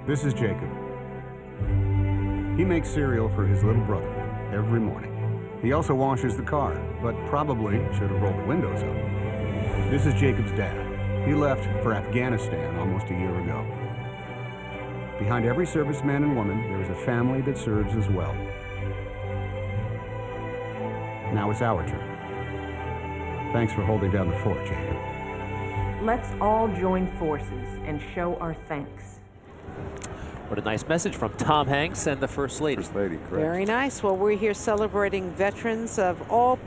This is Jacob. He makes cereal for his little brother every morning. He also washes the car, but probably should have rolled the windows up. This is Jacob's dad. He left for Afghanistan almost a year ago. Behind every serviceman and woman, there is a family that serves as well. Now it's our turn. Thanks for holding down the fort, Jacob. Let's all join forces and show our thanks. What a nice message from Tom Hanks and the First Lady. First Lady, correct. Very nice. Well, we're here celebrating veterans of all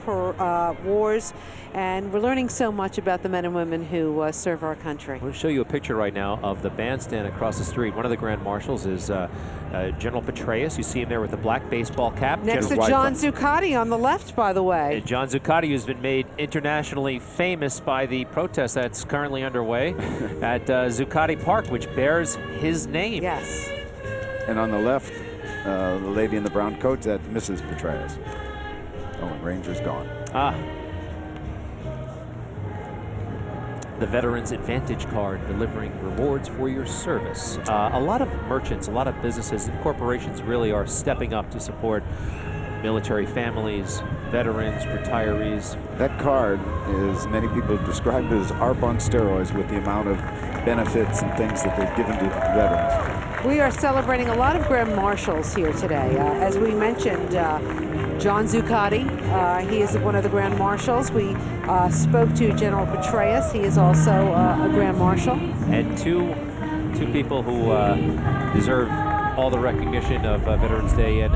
wars, and we're learning so much about the men and women who serve our country. I'm going to show you a picture right now of the bandstand across the street. One of the Grand Marshals is General Petraeus. You see him there with the black baseball cap. Next to John Zuccotti on the left, by the way. And John Zuccotti, who's been made internationally famous by the protest that's currently underway at Zuccotti Park, which bears his name. Yes. And on the left, the lady in the brown coat, that's Mrs. Petraeus. Oh, and Ranger's gone. The Veterans Advantage Card, delivering rewards for your service. A lot of merchants, a lot of businesses and corporations really are stepping up to support military families, veterans, retirees. That card is, many people describe it as ARP on steroids with the amount of benefits and things that they've given to veterans. We are celebrating a lot of Grand Marshals here today. As we mentioned, John Zuccotti, he is one of the Grand Marshals. We spoke to General Petraeus. He is also a Grand Marshal. And two people who deserve all the recognition of Veterans Day and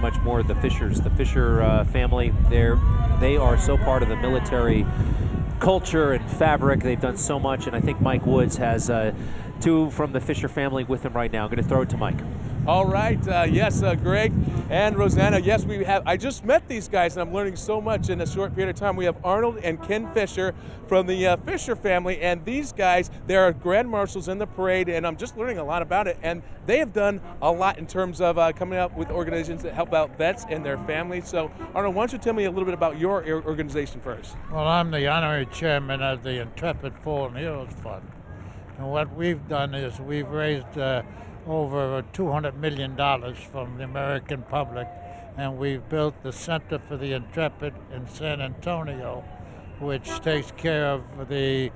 much more, the Fishers. The Fisher family, they are so part of the military culture and fabric. They've done so much, and I think Mike Woods has two from the Fisher family with him right now. I'm going to throw it to Mike. All right, yes, Greg and Rosanna, yes, we have. I just met these guys, and I'm learning so much in a short period of time. We have Arnold and Ken Fisher from the Fisher family, and these guys, they are Grand Marshals in the parade, and I'm just learning a lot about it. And they have done a lot in terms of coming up with organizations that help out vets and their families. So, Arnold, why don't you tell me a little bit about your organization first? Well, I'm the honorary chairman of the Intrepid Fallen Heroes Fund. And what we've done is we've raised over $200 million from the American public, and we've built the Center for the Intrepid in San Antonio, which takes care of the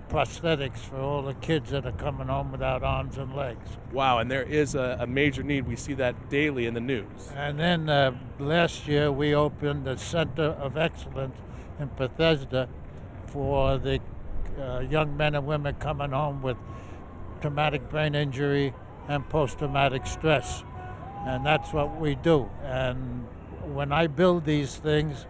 prosthetics for all the kids that are coming home without arms and legs. Wow, and there is a major need. We see that daily in the news. And then last year we opened the Center of Excellence in Bethesda for the young men and women coming home with traumatic brain injury and post-traumatic stress. And that's what we do. And when I build these things,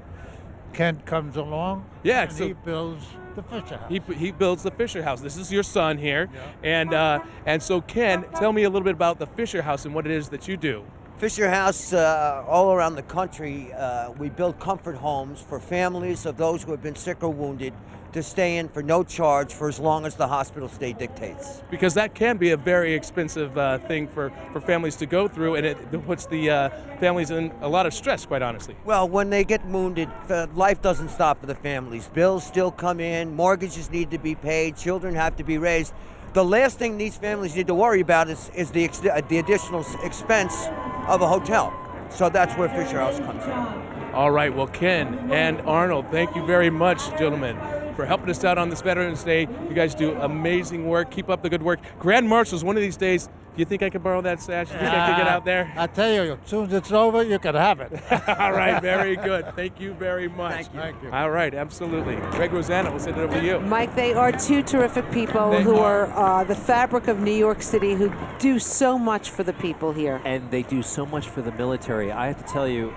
Kent comes along, and he builds the Fisher House. He builds the Fisher House. This is your son here. Yeah. And so, Ken, tell me a little bit about the Fisher House and what it is that you do. Fisher House, all around the country, we build comfort homes for families of those who have been sick or wounded to stay in for no charge for as long as the hospital stay dictates. Because that can be a very expensive thing for families to go through, and it puts the families in a lot of stress, quite honestly. Well, when they get wounded, life doesn't stop for the families. Bills still come in, mortgages need to be paid, children have to be raised. The last thing these families need to worry about is the additional expense of a hotel. So that's where Fisher House comes in. All right, well, Ken and Arnold, thank you very much, gentlemen, for helping us out on this Veterans Day. You guys do amazing work. Keep up the good work. Grand Marshals, one of these days, do you think I can borrow that sash? Do you think I can get out there? I tell you, as soon as it's over, you can have it. All right, very good. Thank you very much. Thank you. All right, absolutely. Greg, Rosanna, we'll send it over to you. Mike, they are two terrific people who are the fabric of New York City, who do so much for the people here. And they do so much for the military. I have to tell you,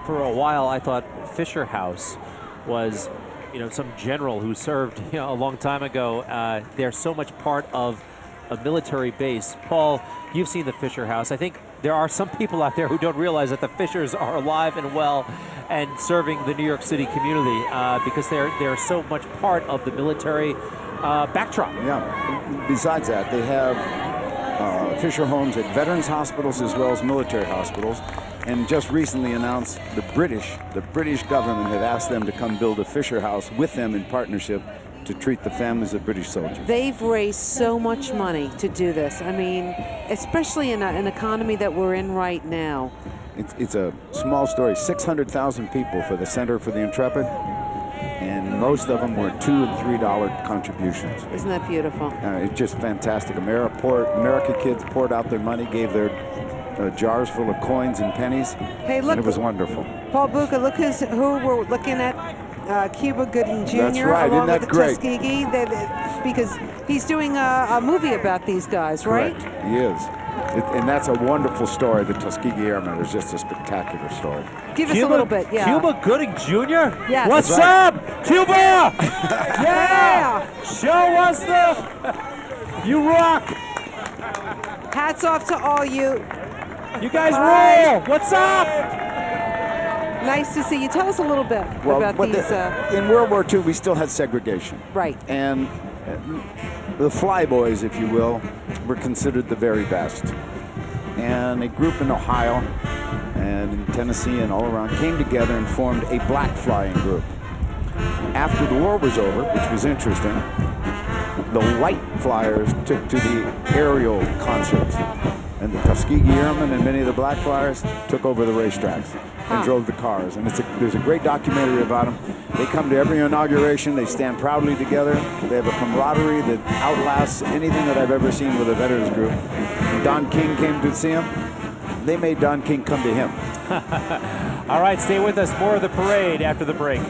for a while I thought Fisher House was, some general who served a long time ago. They're so much part of a military base. Paul, you've seen the Fisher House. I think there are some people out there who don't realize that the Fishers are alive and well and serving the New York City community because they're so much part of the military backdrop. Yeah. Besides that, they have Fisher homes at veterans hospitals as well as military hospitals. And just recently announced the British government have asked them to come build a Fisher House with them in partnership to treat the families of British soldiers. They've raised so much money to do this. I mean, especially in an economy that we're in right now. It's a small story. 600,000 people for the Center for the Intrepid, and most of them were $2 and $3 contributions. Isn't that beautiful? It's just fantastic. America kids poured out their money, gave their jars full of coins and pennies. Hey, look! And it was wonderful. Paul Buca, look who we're looking at. Cuba Gooding Jr. That's right. along Isn't that with the great? Tuskegee, because he's doing a movie about these guys, right? Correct. He is. And that's a wonderful story. The Tuskegee Airmen is just a spectacular story. Give us a little bit, yeah. Cuba Gooding Jr.? Yes. What's That's right. up, Cuba? Yeah! Show us you rock. Hats off to all you. You guys Hi. roll. What's up? Nice to see you. Tell us a little bit about but these. in World War II, we still had segregation. Right. And the flyboys, if you will, were considered the very best. And a group in Ohio and in Tennessee and all around came together and formed a black flying group. After the war was over, which was interesting, the white flyers took to the aerial concerts. And the Tuskegee Airmen and many of the black flyers took over the racetracks and drove the cars. And there's a great documentary about them. They come to every inauguration. They stand proudly together. They have a camaraderie that outlasts anything that I've ever seen with a veterans group. When Don King came to see them, they made Don King come to him. All right, stay with us. More of the parade after the break.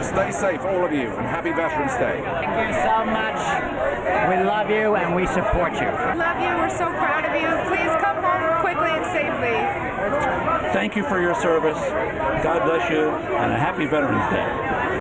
Stay safe, all of you, and happy Veterans Day. Thank you so much. We love you and we support you. Love you. We're so proud of you. Please come home quickly and safely. Thank you for your service. God bless you, and a happy Veterans Day.